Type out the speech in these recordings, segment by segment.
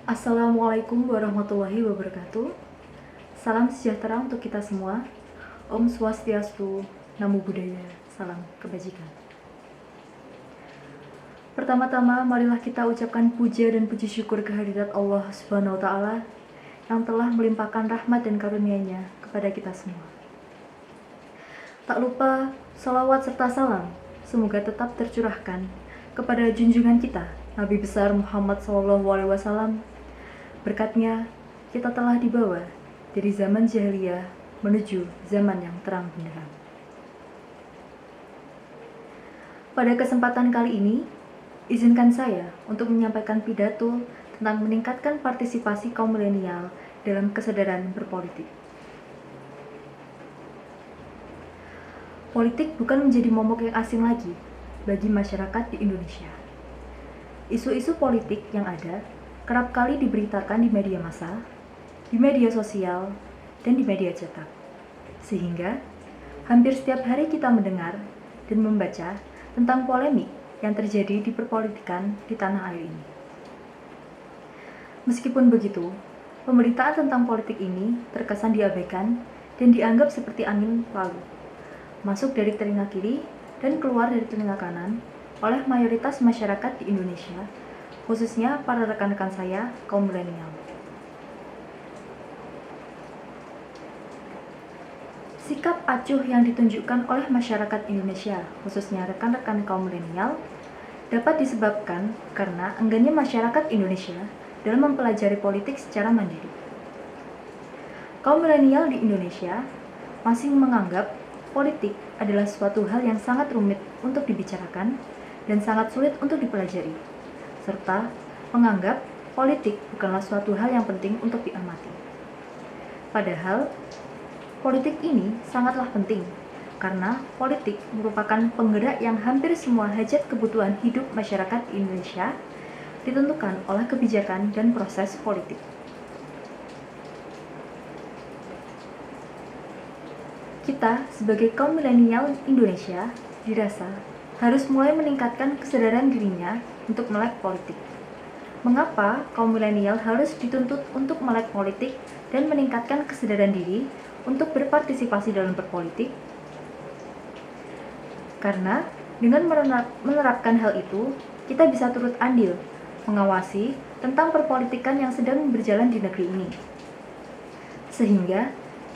Assalamualaikum warahmatullahi wabarakatuh. Salam sejahtera untuk kita semua. Om Swastiastu, Namo Buddhaya, salam kebajikan. Pertama-tama, marilah kita ucapkan puja dan puji syukur kehadirat Allah Subhanahu wa Ta'ala yang telah melimpahkan rahmat dan karunia-Nya kepada kita semua. Tak lupa, salawat serta salam semoga tetap tercurahkan kepada junjungan kita, Nabi besar Muhammad SAW. Berkatnya, kita telah dibawa dari zaman jahiliyah menuju zaman yang terang benderang. Pada kesempatan kali ini, izinkan saya untuk menyampaikan pidato tentang meningkatkan partisipasi kaum milenial dalam kesadaran berpolitik. Politik bukan menjadi momok yang asing lagi bagi masyarakat di Indonesia. Isu-isu politik yang ada kerap kali diberitakan di media massa, di media sosial, dan di media cetak. Sehingga, hampir setiap hari kita mendengar dan membaca tentang polemik yang terjadi di perpolitikan di tanah air ini. Meskipun begitu, pemberitaan tentang politik ini terkesan diabaikan dan dianggap seperti angin lalu, masuk dari telinga kiri dan keluar dari telinga kanan oleh mayoritas masyarakat di Indonesia, khususnya para rekan-rekan saya, kaum milenial. Sikap acuh yang ditunjukkan oleh masyarakat Indonesia, khususnya rekan-rekan kaum milenial, dapat disebabkan karena enggannya masyarakat Indonesia dalam mempelajari politik secara mandiri. Kaum milenial di Indonesia masih menganggap politik adalah suatu hal yang sangat rumit untuk dibicarakan dan sangat sulit untuk dipelajari, serta menganggap politik bukanlah suatu hal yang penting untuk diamati. Padahal, politik ini sangatlah penting, karena politik merupakan penggerak yang hampir semua hajat kebutuhan hidup masyarakat Indonesia ditentukan oleh kebijakan dan proses politik. Kita sebagai kaum milenial Indonesia dirasa harus mulai meningkatkan kesadaran dirinya untuk melek politik. Mengapa kaum milenial harus dituntut untuk melek politik dan meningkatkan kesadaran diri untuk berpartisipasi dalam berpolitik? Karena dengan menerapkan hal itu, kita bisa turut andil mengawasi tentang perpolitikan yang sedang berjalan di negeri ini. Sehingga,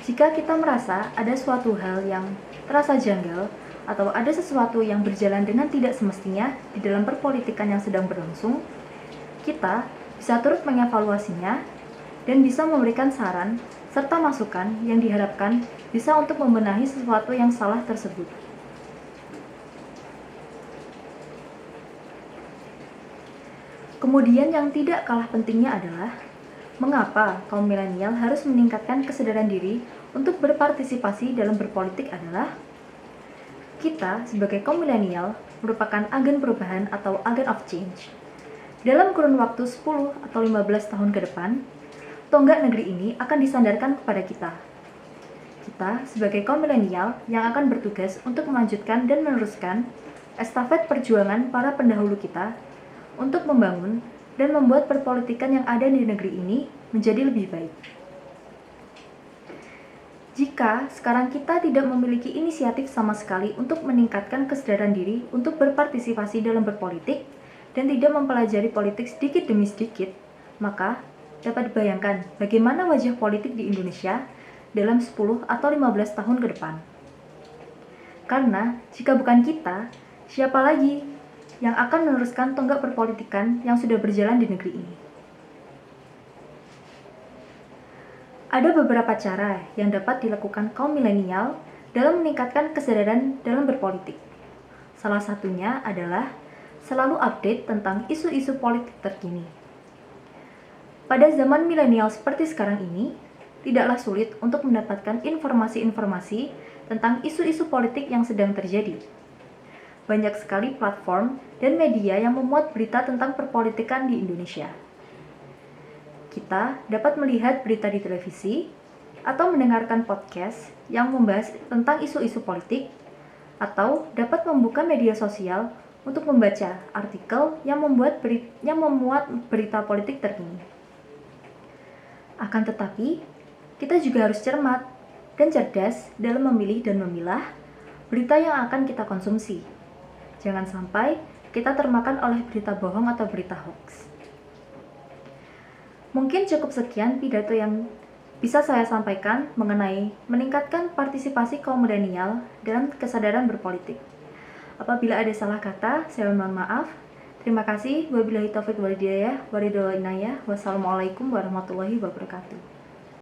jika kita merasa ada suatu hal yang terasa janggal atau ada sesuatu yang berjalan dengan tidak semestinya di dalam perpolitikan yang sedang berlangsung, kita bisa turut mengevaluasinya dan bisa memberikan saran serta masukan yang diharapkan bisa untuk membenahi sesuatu yang salah tersebut. Kemudian yang tidak kalah pentingnya adalah mengapa kaum milenial harus meningkatkan kesadaran diri untuk berpartisipasi dalam berpolitik adalah kita sebagai kaum milenial merupakan agen perubahan atau agen of change. Dalam kurun waktu 10 atau 15 tahun ke depan, tonggak negeri ini akan disandarkan kepada kita. Kita sebagai kaum milenial yang akan bertugas untuk melanjutkan dan meneruskan estafet perjuangan para pendahulu kita untuk membangun dan membuat perpolitikan yang ada di negeri ini menjadi lebih baik. Jika sekarang kita tidak memiliki inisiatif sama sekali untuk meningkatkan kesadaran diri untuk berpartisipasi dalam berpolitik dan tidak mempelajari politik sedikit demi sedikit, maka dapat dibayangkan bagaimana wajah politik di Indonesia dalam 10 atau 15 tahun ke depan. Karena jika bukan kita, siapa lagi yang akan meneruskan tonggak perpolitikan yang sudah berjalan di negeri ini? Ada beberapa cara yang dapat dilakukan kaum milenial dalam meningkatkan kesadaran dalam berpolitik. Salah satunya adalah selalu update tentang isu-isu politik terkini. Pada zaman milenial seperti sekarang ini, tidaklah sulit untuk mendapatkan informasi-informasi tentang isu-isu politik yang sedang terjadi. Banyak sekali platform dan media yang memuat berita tentang perpolitikan di Indonesia. Kita dapat melihat berita di televisi atau mendengarkan podcast yang membahas tentang isu-isu politik, atau dapat membuka media sosial untuk membaca artikel yang memuat berita politik terkini. Akan tetapi, kita juga harus cermat dan cerdas dalam memilih dan memilah berita yang akan kita konsumsi. Jangan sampai kita termakan oleh berita bohong atau berita hoax. Mungkin cukup sekian pidato yang bisa saya sampaikan mengenai meningkatkan partisipasi kaum milenial dalam kesadaran berpolitik. Apabila ada salah kata, saya mohon maaf. Terima kasih. Wabillahi taufiq wal hidayah. Wassalamualaikum warahmatullahi wabarakatuh.